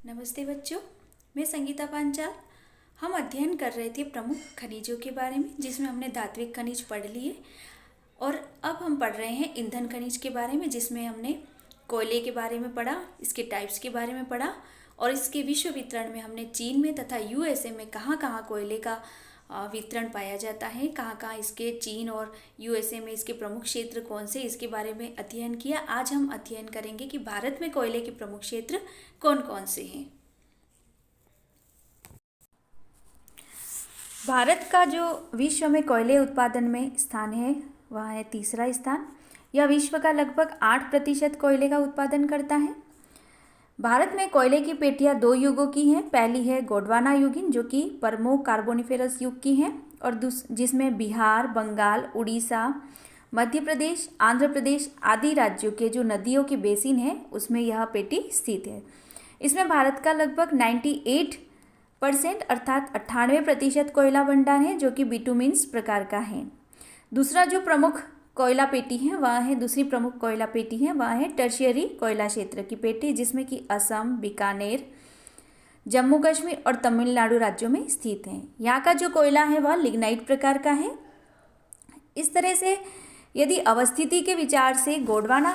नमस्ते बच्चों, मैं संगीता पांचाल। हम अध्ययन कर रहे थे प्रमुख खनिजों के बारे में, जिसमें हमने धात्विक खनिज पढ़ लिए। और अब हम पढ़ रहे हैं ईंधन खनिज के बारे में, जिसमें हमने कोयले के बारे में पढ़ा, इसके टाइप्स के बारे में पढ़ा और इसके विश्व वितरण में हमने चीन में तथा यूएसए में कहाँ कहाँ कोयले का वितरण पाया जाता है, कहाँ कहाँ इसके चीन और यूएसए में इसके प्रमुख क्षेत्र कौन से, इसके बारे में अध्ययन किया। आज हम अध्ययन करेंगे कि भारत में कोयले के प्रमुख क्षेत्र कौन कौन से हैं। भारत का जो विश्व में कोयले उत्पादन में स्थान है वह है तीसरा स्थान। यह विश्व का लगभग 8% कोयले का उत्पादन करता है। भारत में कोयले की पेटियां दो युगों की हैं। पहली है गोंडवाना युगीन, जो कि परमो कार्बोनिफेरस युग की है, और जिसमें बिहार, बंगाल, उड़ीसा, मध्य प्रदेश, आंध्र प्रदेश आदि राज्यों के जो नदियों के बेसिन है उसमें यह पेटी स्थित है। इसमें भारत का लगभग 98% अर्थात 98% कोयला भंडार है, जो कि बिटुमिन्स प्रकार का है। दूसरा जो प्रमुख कोयला पेटी है वह है दूसरी प्रमुख कोयला पेटी है वह है टर्शियरी कोयला क्षेत्र की पेटी, जिसमें कि असम, बीकानेर, जम्मू कश्मीर और तमिलनाडु राज्यों में स्थित है। यहाँ का जो कोयला है वह लिग्नाइट प्रकार का है। इस तरह से यदि अवस्थिति के विचार से गोंडवाना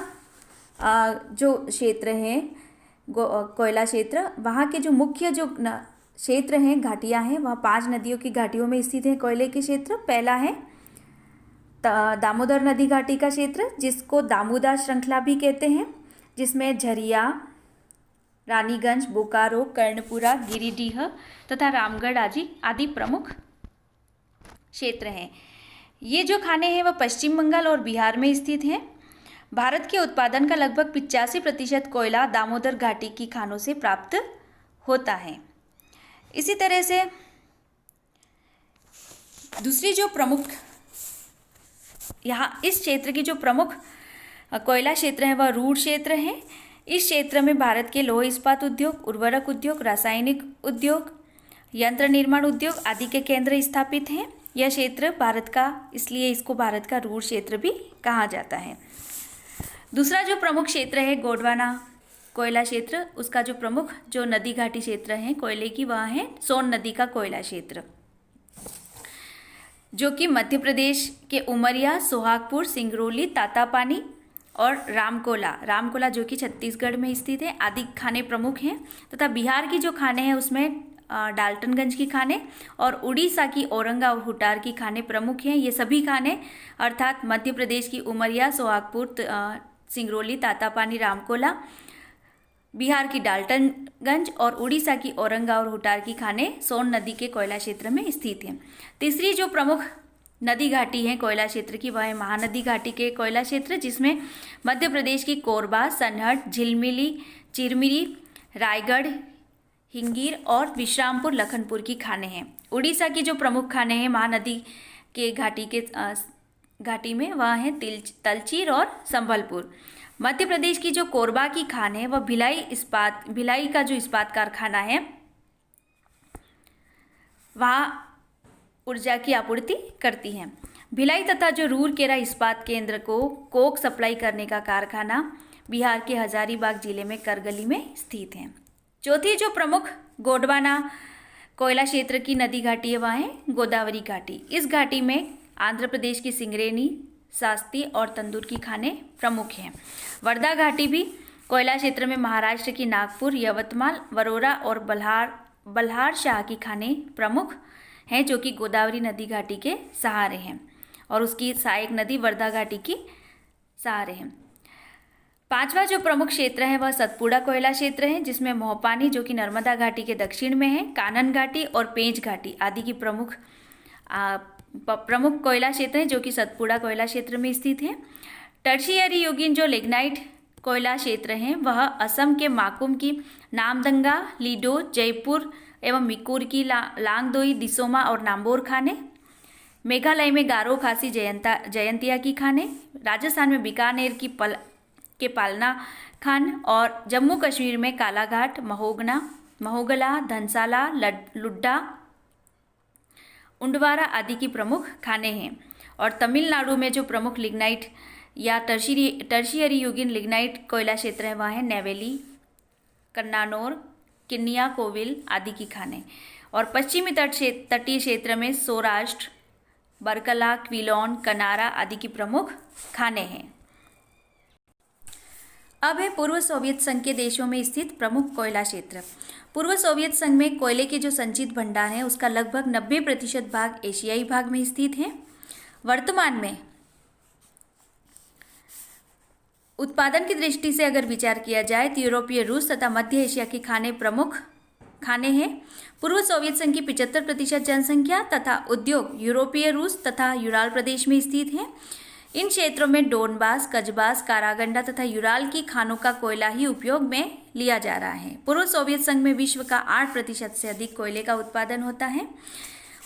जो क्षेत्र है, कोयला क्षेत्र, वहाँ के जो मुख्य जो क्षेत्र हैं, घाटियाँ हैं, वह 5 नदियों की घाटियों में स्थित है कोयले के क्षेत्र। पहला है दामोदर नदी घाटी का क्षेत्र, जिसको दामोदर श्रृंखला भी कहते हैं, जिसमें झरिया, रानीगंज, बोकारो, कर्णपुरा, गिरिडीह तथा रामगढ़ आदि प्रमुख क्षेत्र हैं। ये जो खाने हैं वह पश्चिम बंगाल और बिहार में स्थित हैं। भारत के उत्पादन का लगभग 85% कोयला दामोदर घाटी की खानों से प्राप्त होता है। इसी तरह से दूसरी जो प्रमुख यहाँ इस क्षेत्र की जो प्रमुख कोयला क्षेत्र है वह रूर क्षेत्र है। इस क्षेत्र में भारत के लौह इस्पात उद्योग, उर्वरक उद्योग, रासायनिक उद्योग, यंत्र निर्माण उद्योग आदि के केंद्र स्थापित हैं। यह क्षेत्र भारत का, इसलिए इसको भारत का रूर क्षेत्र भी कहा जाता है। दूसरा जो प्रमुख क्षेत्र है गोंडवाना कोयला क्षेत्र, उसका जो प्रमुख जो नदी घाटी क्षेत्र है कोयले की वह है सोन नदी का कोयला क्षेत्र, जो कि मध्य प्रदेश के उमरिया, सोहागपुर, सिंगरौली, तातापानी और रामकोला जो कि छत्तीसगढ़ में स्थित है आदि खाने प्रमुख हैं। तथा बिहार की जो खाने हैं उसमें डाल्टनगंज की खाने और उड़ीसा की औरंगा और हुटार की खाने प्रमुख हैं। ये सभी खाने अर्थात मध्य प्रदेश की उमरिया, सोहागपुर, सिंगरौली, तातापानी, रामकोला, बिहार की डाल्टनगंज और उड़ीसा की औरंगा और हुटार की खाने सोन नदी के कोयला क्षेत्र में स्थित हैं। तीसरी जो प्रमुख नदी घाटी है कोयला क्षेत्र की वह है महानदी घाटी के कोयला क्षेत्र, जिसमें मध्य प्रदेश की कोरबा, सनहट, झिलमिली, चिरमिरी, रायगढ़, हिंगीर और विश्रामपुर, लखनपुर की खाने हैं। उड़ीसा की जो प्रमुख खाने हैं महानदी के घाटी में वह है तलचीर और संबलपुर। मध्य प्रदेश की जो कोरबा की खान है वह भिलाई का जो इस्पात कारखाना है वहाँ ऊर्जा की आपूर्ति करती है। भिलाई तथा जो रूरकेला इस्पात केंद्र को कोक सप्लाई करने का कारखाना बिहार के हजारीबाग जिले में करगली में स्थित है। चौथी जो प्रमुख गोंडवाना कोयला क्षेत्र की नदी घाटी है वह है गोदावरी घाटी। इस घाटी में आंध्र प्रदेश की सिंगरेनी, सास्ती और तंदूर की खाने प्रमुख हैं। वर्धा घाटी भी कोयला क्षेत्र में महाराष्ट्र की नागपुर, यवतमाल, वरोरा और बल्हार शाह की खाने प्रमुख हैं, जो कि गोदावरी नदी घाटी के सहारे हैं और उसकी सहायक नदी वर्धा घाटी की सहारे हैं। पांचवा जो प्रमुख क्षेत्र है वह सतपुड़ा कोयला क्षेत्र है, जिसमें मोहपानी जो कि नर्मदा घाटी के दक्षिण में है, कानन घाटी और पेंच घाटी आदि की प्रमुख कोयला क्षेत्र हैं, जो कि सतपुड़ा कोयला क्षेत्र में स्थित है। टर्शियरी युगीन जो लिग्नाइट कोयला क्षेत्र हैं वह असम के माकुम की नामदंगा, लीडो, जयपुर एवं मिकुर की लांगदोई, दिसोमा और नाम्बोर खाने, मेघालय में गारो, खासी, जयंतिया की खाने, राजस्थान में बीकानेर के पालना खान और जम्मू कश्मीर में कालाघाट, महोगला, धनसाला, लुड्डा, उंडवारा आदि की प्रमुख खाने हैं। और तमिलनाडु में जो प्रमुख लिग्नाइट या टर्शियरी युगीन लिग्नाइट कोयला क्षेत्र है वह है नेवेली, कन्नानौर, किन्निया, कोविल आदि की खानें। और पश्चिमी तटीय क्षेत्र में सौराष्ट्र, बरकला, क्विलोन, कनारा आदि की प्रमुख खानें हैं। अब है पूर्व सोवियत संघ के देशों में स्थित प्रमुख कोयला क्षेत्र। पूर्व सोवियत संघ में कोयले के जो संचित भंडार हैं उसका लगभग 90% भाग एशियाई भाग में स्थित हैं। वर्तमान में उत्पादन की दृष्टि से अगर विचार किया जाए तो यूरोपीय, रूस तथा मध्य एशिया की खानें प्रमुख खाने हैं। पूर्व सोवियत संघ की 75% जनसंख्या तथा उद्योग यूरोपीय, रूस तथा यूराल प्रदेश में स्थित हैं। इन क्षेत्रों में डोनबास, कजबास, कारागंडा तथा यूराल की खानों का कोयला ही उपयोग में लिया जा रहा है। पूर्व सोवियत संघ में विश्व का 8% से अधिक कोयले का उत्पादन होता है।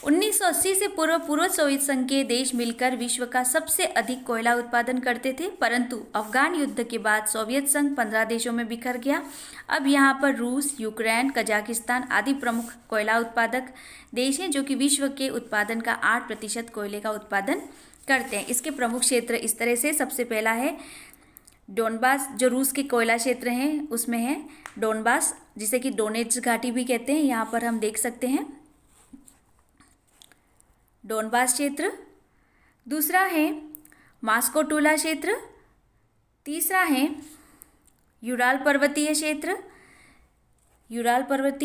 1980 से पूर्व सोवियत संघ के देश मिलकर विश्व का सबसे अधिक कोयला उत्पादन करते थे, परंतु अफगान युद्ध के बाद सोवियत संघ 15 देशों में बिखर गया। अब यहाँ पर रूस, यूक्रेन, कजाकिस्तान आदि प्रमुख कोयला उत्पादक देश हैं जो कि विश्व के उत्पादन का 8% कोयले का उत्पादन करते हैं। इसके प्रमुख क्षेत्र इस तरह से, सबसे पहला है डोनबास, जो रूस के कोयला क्षेत्र हैं उसमें है डोनबास, जिसे कि डोनेट्स घाटी भी कहते हैं। यहाँ पर हम देख सकते हैं डोनबास क्षेत्र। दूसरा है मास्को टूला क्षेत्र। तीसरा है यूराल पर्वतीय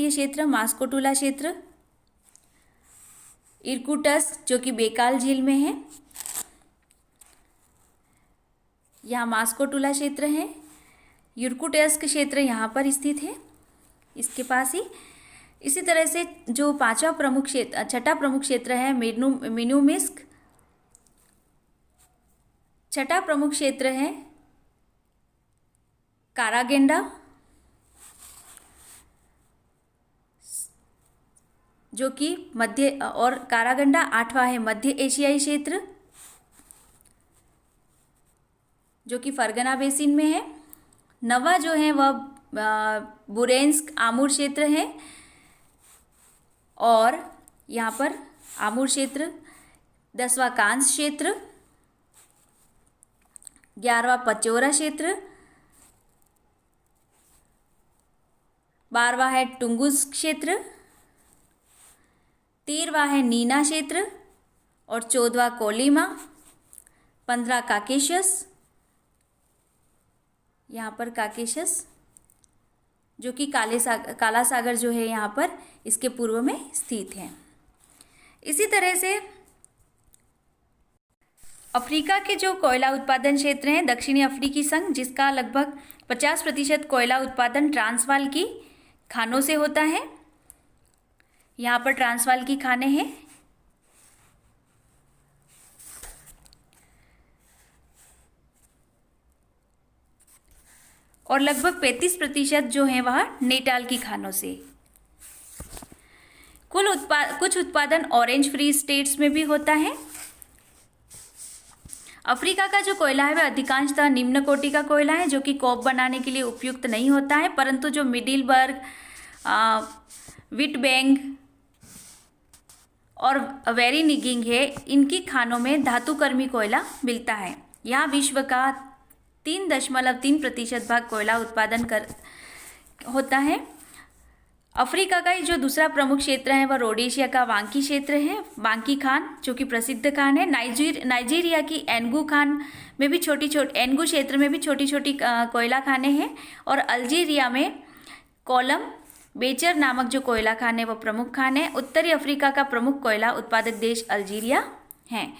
क्षेत्र, मास्को टूला क्षेत्र। इर्कुटस्क जो कि बेकाल झील में है, यहाँ मास्को टूला क्षेत्र है। इर्कुटस्क क्षेत्र यहाँ पर स्थित है, इसके पास ही। इसी तरह से जो छठा प्रमुख क्षेत्र है मिनुमिस्क। छठा प्रमुख क्षेत्र है कारागेंडा, जो कि मध्य, और कारागंडा 8वां है मध्य एशियाई क्षेत्र, जो कि फरगना बेसिन में है। 9वां जो है वह बुरेंस्क आमूर क्षेत्र है, और यहाँ पर आमूर क्षेत्र। 10वां कांस क्षेत्र, 11वां पचोरा क्षेत्र, 12वां है टुंगुस क्षेत्र, 13वां है नीना क्षेत्र, और 14वां कोलिमा, 15 काकेशस, यहाँ पर काकेशस जो कि काला सागर जो है यहाँ पर इसके पूर्व में स्थित है। इसी तरह से अफ्रीका के जो कोयला उत्पादन क्षेत्र हैं, दक्षिणी अफ्रीकी संघ, जिसका लगभग 50% कोयला उत्पादन ट्रांसवाल की खानों से होता है। यहाँ पर ट्रांसवाल की खानें हैं। और लगभग 35% जो है वह नेटाल की खानों से। कुछ उत्पादन ऑरेंज फ्री स्टेट्स में भी होता है। अफ्रीका का जो कोयला है वह अधिकांशतः निम्न कोटि का कोयला है, जो कि कोप बनाने के लिए उपयुक्त नहीं होता है, परंतु जो मिडिलबर्ग, विटबैंग और वेरीनिगिंग है, इनकी खानों में धातुकर्मी कोयला मिलता है। यहाँ विश्व का 3.3% भाग कोयला उत्पादन होता है। अफ्रीका का जो दूसरा प्रमुख क्षेत्र है वह रोडेशिया का वांकी क्षेत्र है। वांकी खान जो कि प्रसिद्ध खान है। नाइजीरिया की एनगू खान में भी एनगू क्षेत्र में भी छोटी छोटी कोयला खानें हैं। और अल्जीरिया में कोलम बेचर नामक जो कोयला खान है वह प्रमुख खान है। उत्तरी अफ्रीका का प्रमुख कोयला उत्पादक देश अल्जीरिया है।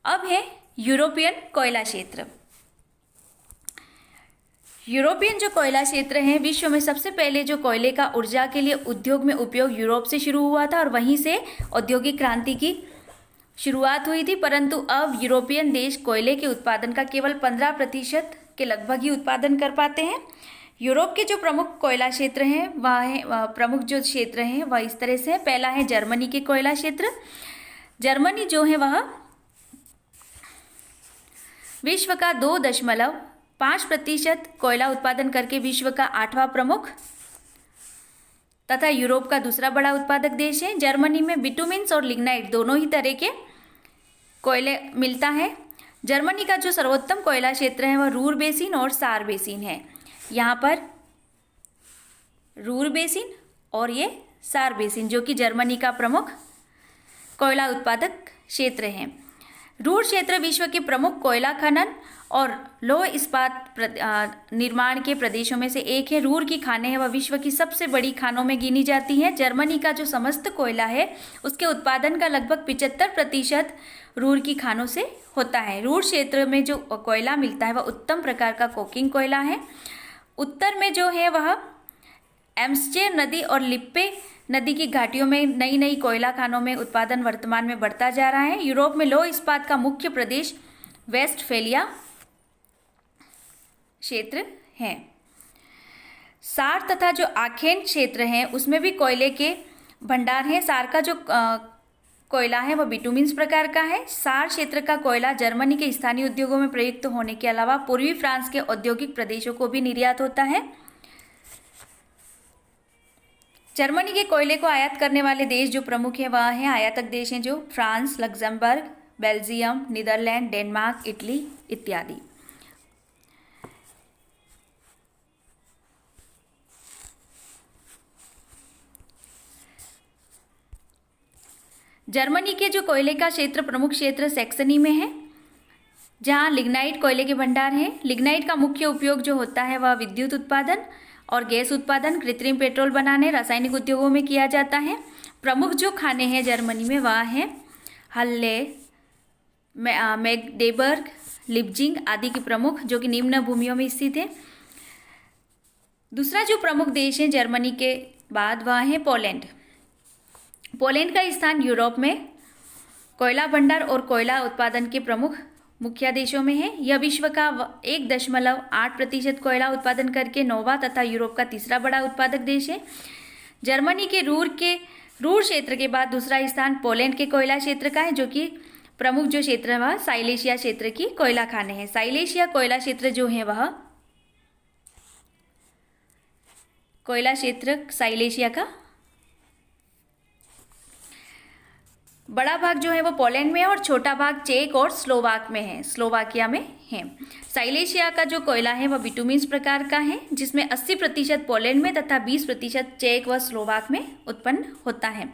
अब है यूरोपियन कोयला क्षेत्र। यूरोपियन जो कोयला क्षेत्र है, विश्व में सबसे पहले जो कोयले का ऊर्जा के लिए उद्योग में उपयोग यूरोप से शुरू हुआ था और वहीं से औद्योगिक क्रांति की शुरुआत हुई थी। परंतु अब यूरोपियन देश कोयले के उत्पादन का केवल 15% के लगभग ही उत्पादन कर पाते हैं। यूरोप के जो प्रमुख कोयला क्षेत्र हैं प्रमुख जो क्षेत्र हैं वह इस तरह से है। पहला है जर्मनी के कोयला क्षेत्र। जर्मनी जो है वह विश्व का 2.5% कोयला उत्पादन करके विश्व का 8वां प्रमुख तथा यूरोप का दूसरा बड़ा उत्पादक देश है। जर्मनी में बिटुमिन्स और लिग्नाइट दोनों ही तरह के कोयले मिलता है। जर्मनी का जो सर्वोत्तम कोयला क्षेत्र है वह रूर बेसिन और सार बेसिन है। यहाँ पर रूर बेसिन और ये सार बेसिन, जो कि जर्मनी का प्रमुख कोयला उत्पादक क्षेत्र हैं। रूर क्षेत्र विश्व के प्रमुख कोयला खनन और लौह इस्पात निर्माण के प्रदेशों में से एक है। रूर की खानें हैं वह विश्व की सबसे बड़ी खानों में गिनी जाती हैं। जर्मनी का जो समस्त कोयला है उसके उत्पादन का लगभग 75% रूर की खानों से होता है। रूर क्षेत्र में जो कोयला मिलता है वह उत्तम प्रकार का कोकिंग कोयला है। उत्तर में जो है वह एम्स्चेर नदी और लिप्पे नदी की घाटियों में नई नई कोयला खानों में उत्पादन वर्तमान में बढ़ता जा रहा है। यूरोप में लौह इस्पात का मुख्य प्रदेश वेस्टफेलिया क्षेत्र है। सार तथा जो आखेन क्षेत्र हैं उसमें भी कोयले के भंडार हैं। सार का जो कोयला है वह बिटुमिन्स प्रकार का है। सार क्षेत्र का कोयला जर्मनी के स्थानीय उद्योगों में प्रयुक्त होने के अलावा पूर्वी फ्रांस के औद्योगिक प्रदेशों को भी निर्यात होता है। जर्मनी के कोयले को आयात करने वाले देश जो प्रमुख है वह है आयातक देश हैं जो France, Luxembourg, Belgium, Netherlands, Denmark, Italy इत्यादि। जर्मनी के जो कोयले का क्षेत्र प्रमुख क्षेत्र सैक्सनी में है, जहां लिग्नाइट कोयले के भंडार हैं। लिग्नाइट का मुख्य उपयोग जो होता है वह विद्युत उत्पादन और गैस उत्पादन, कृत्रिम पेट्रोल बनाने, रासायनिक उद्योगों में किया जाता है। प्रमुख जो खाने हैं जर्मनी में वह हैं हल्ले, मैग्डेबर्ग, लिप्जिंग आदि के प्रमुख, जो कि निम्न भूमियों में स्थित है। दूसरा जो प्रमुख देश है जर्मनी के बाद वह है पोलैंड। पोलैंड का स्थान यूरोप में कोयला भंडार और कोयला उत्पादन के प्रमुख मुख्य देशों में है। यह विश्व का 1.8% कोयला उत्पादन करके 9वां तथा यूरोप का तीसरा बड़ा उत्पादक देश है। जर्मनी के रूर क्षेत्र के बाद दूसरा स्थान पोलैंड के कोयला क्षेत्र का है, जो कि प्रमुख जो क्षेत्र है वह साइलेशिया क्षेत्र की कोयला खाने हैं। साइलेशिया कोयला क्षेत्र जो है वह कोयला क्षेत्र साइलेशिया का बड़ा भाग जो है वो पोलैंड में है और छोटा भाग चेक और स्लोवाकिया में है। साइलेशिया का जो कोयला है वह बिटुमिन्स प्रकार का है, जिसमें 80% पोलैंड में तथा 20% चेक व स्लोवाक में उत्पन्न होता है।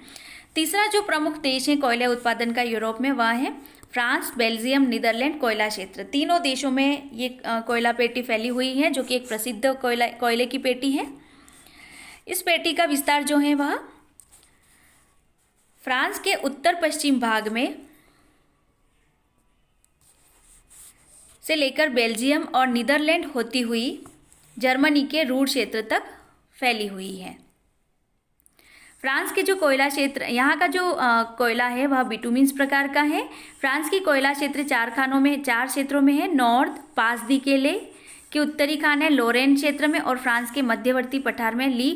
तीसरा जो प्रमुख देश है कोयले उत्पादन का यूरोप में वह है फ्रांस, बेल्जियम, नीदरलैंड कोयला क्षेत्र। तीनों देशों में ये कोयला पेटी फैली हुई है, जो कि एक प्रसिद्ध कोयले की पेटी है। इस पेटी का विस्तार जो है वह फ्रांस के उत्तर पश्चिम भाग में से लेकर बेल्जियम और नीदरलैंड होती हुई जर्मनी के रूर क्षेत्र तक फैली हुई है। फ्रांस के जो कोयला क्षेत्र, यहाँ का जो कोयला है वह बिटुमिन्स प्रकार का है। फ्रांस की कोयला क्षेत्र 4 क्षेत्रों में है। नॉर्थ पास दी केले के उत्तरी खान है लोरेन क्षेत्र में, और फ्रांस के मध्यवर्ती पठार में ली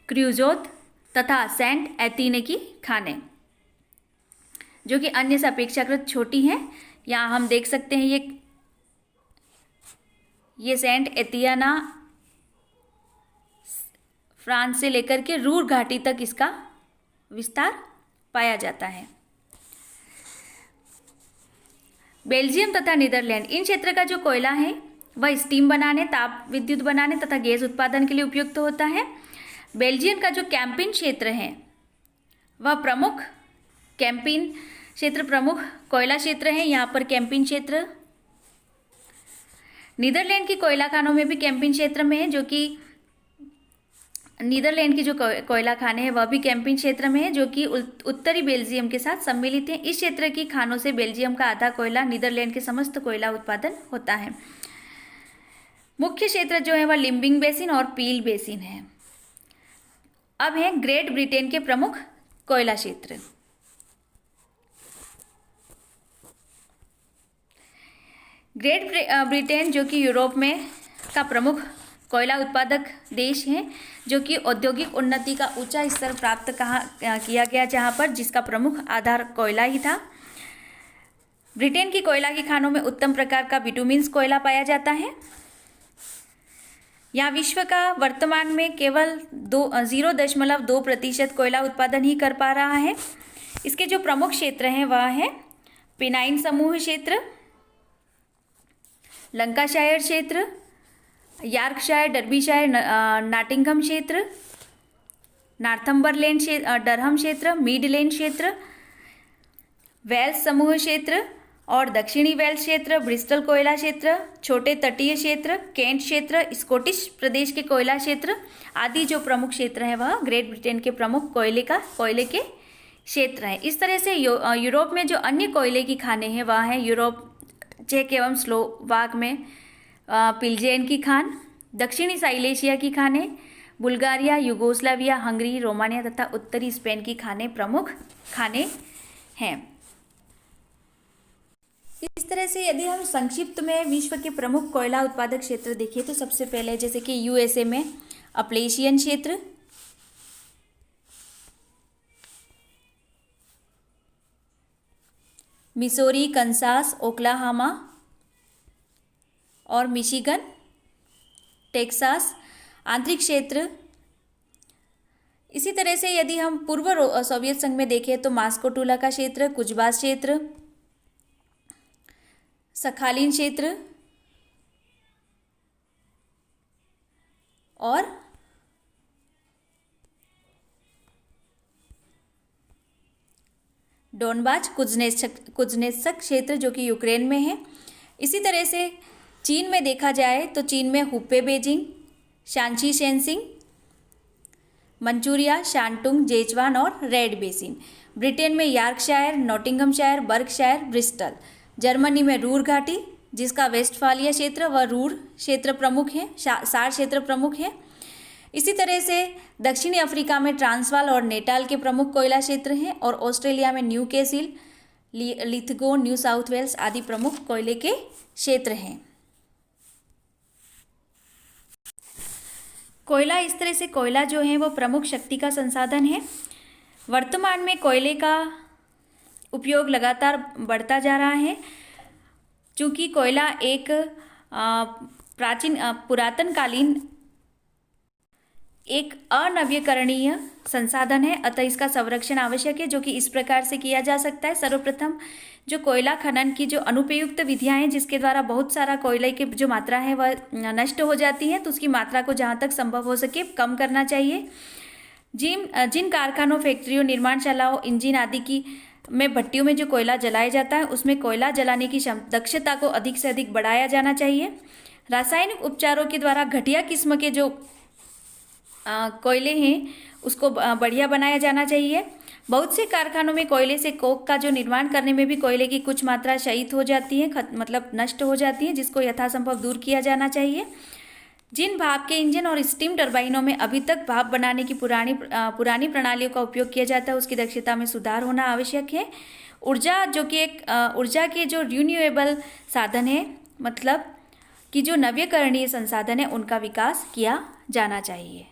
क्रूजोत तथा सेंट एथीने की खानें, जो कि अन्य से अपेक्षाकृत छोटी हैं। यहाँ हम देख सकते हैं ये सेंट एथियाना फ्रांस से लेकर के रूर घाटी तक इसका विस्तार पाया जाता है। बेल्जियम तथा नीदरलैंड, इन क्षेत्र का जो कोयला है वह स्टीम बनाने, ताप विद्युत बनाने तथा गैस उत्पादन के लिए उपयुक्त होता है। बेल्जियम का जो कैंपिन क्षेत्र है वह प्रमुख कैंपिन क्षेत्र प्रमुख कोयला क्षेत्र है। यहाँ पर कैंपिन क्षेत्र नीदरलैंड की कोयला खानों में भी कैंपिन क्षेत्र में है, जो कि नीदरलैंड की जो कोयला खाने हैं वह भी कैंपिन क्षेत्र में है, जो कि उत्तरी बेल्जियम के साथ सम्मिलित हैं। इस क्षेत्र की खानों से बेल्जियम का आधा कोयला, नीदरलैंड के समस्त कोयला उत्पादन होता है। मुख्य क्षेत्र जो है वह लिम्बिंग बेसिन और पील बेसिन है। अब है ग्रेट ब्रिटेन के प्रमुख कोयला क्षेत्र। ग्रेट ब्रिटेन जो कि यूरोप में का प्रमुख कोयला उत्पादक देश है, जो कि औद्योगिक उन्नति का ऊंचा स्तर प्राप्त किया गया, जहां पर जिसका प्रमुख आधार कोयला ही था। ब्रिटेन की कोयला की खानों में उत्तम प्रकार का बिटुमिन्स कोयला पाया जाता है। यहाँ विश्व का वर्तमान में केवल 0.2% कोयला उत्पादन ही कर पा रहा है। इसके जो प्रमुख क्षेत्र हैं वह है पेनाइन समूह क्षेत्र, लंकाशायर क्षेत्र, यॉर्कशायर, डर्बीशायर, नॉटिंघम क्षेत्र, नॉर्थम्बरलैंड क्षेत्र, डरहम क्षेत्र, मिडलैंड क्षेत्र, वेल्स समूह क्षेत्र और दक्षिणी वेल्स क्षेत्र, ब्रिस्टल कोयला क्षेत्र, छोटे तटीय क्षेत्र, केंट क्षेत्र, स्कॉटिश प्रदेश के कोयला क्षेत्र आदि जो प्रमुख क्षेत्र हैं वह ग्रेट ब्रिटेन के प्रमुख कोयले के क्षेत्र हैं। इस तरह से यूरोप में जो अन्य कोयले की खानें हैं वह हैं यूरोप, चेक एवं स्लोवाक में पिल्जेन की खान, दक्षिणी साइलेशिया की खानें, बुल्गारिया, यूगोस्लाविया, हंगरी, रोमानिया तथा उत्तरी स्पेन की खानें प्रमुख खानें हैं। इस तरह से यदि हम संक्षिप्त में विश्व के प्रमुख कोयला उत्पादक क्षेत्र देखें तो सबसे पहले जैसे कि यूएसए में अपलेशियन क्षेत्र, मिसोरी, कंसास, ओक्लाहोमा और मिशिगन, टेक्सास आंतरिक क्षेत्र। इसी तरह से यदि हम पूर्व सोवियत संघ में देखें तो मास्कोटुला का क्षेत्र, कुजबास क्षेत्र, सखालिन क्षेत्र और डोनबाच कुज्नेत्स्क क्षेत्र जो कि यूक्रेन में है। इसी तरह से चीन में देखा जाए तो चीन में हुप्पे बेजिंग, शांची शेनसिंग, मंचूरिया, शांटुंग, जेचवान और रेड बेसिन। ब्रिटेन में Yorkshire, Nottinghamshire, Berkshire, Bristol. Germany में रूर घाटी जिसका वेस्टफालिया क्षेत्र व रूर क्षेत्र प्रमुख है, सार क्षेत्र प्रमुख है। इसी तरह से दक्षिणी अफ्रीका में ट्रांसवाल और नेटाल के प्रमुख कोयला क्षेत्र हैं और ऑस्ट्रेलिया में Newcastle, Lithgow, New South Wales आदि प्रमुख कोयले के क्षेत्र हैं। कोयला, इस तरह से कोयला जो है वो प्रमुख शक्ति का संसाधन है। वर्तमान में कोयले का उपयोग लगातार बढ़ता जा रहा है क्योंकि कोयला एक पुरातनकालीन एक अनवीकरणीय संसाधन है, अतः इसका संरक्षण आवश्यक है, जो कि इस प्रकार से किया जा सकता है। सर्वप्रथम जो कोयला खनन की जो अनुपयुक्त विधियां हैं जिसके द्वारा बहुत सारा कोयले की जो मात्रा है वह नष्ट हो जाती है, तो उसकी मात्रा को जहाँ तक संभव हो सके कम करना चाहिए। जिन कारखानों, फैक्ट्रियों, निर्माणशालाओं, इंजन आदि की में भट्टियों में जो कोयला जलाया जाता है उसमें कोयला जलाने की दक्षता को अधिक से अधिक बढ़ाया जाना चाहिए। रासायनिक उपचारों के द्वारा घटिया किस्म के जो कोयले हैं उसको बढ़िया बनाया जाना चाहिए। बहुत से कारखानों में कोयले से कोक का जो निर्माण करने में भी कोयले की कुछ मात्रा शहीद हो जाती है, मतलब नष्ट हो जाती है, जिसको यथासंभव दूर किया जाना चाहिए। जिन भाप के इंजन और स्टीम टरबाइनों में अभी तक भाप बनाने की पुरानी प्रणालियों का उपयोग किया जाता है उसकी दक्षता में सुधार होना आवश्यक है। ऊर्जा जो कि एक ऊर्जा के जो रिन्यूएबल साधन है, मतलब कि जो नवीकरणीय संसाधन है उनका विकास किया जाना चाहिए।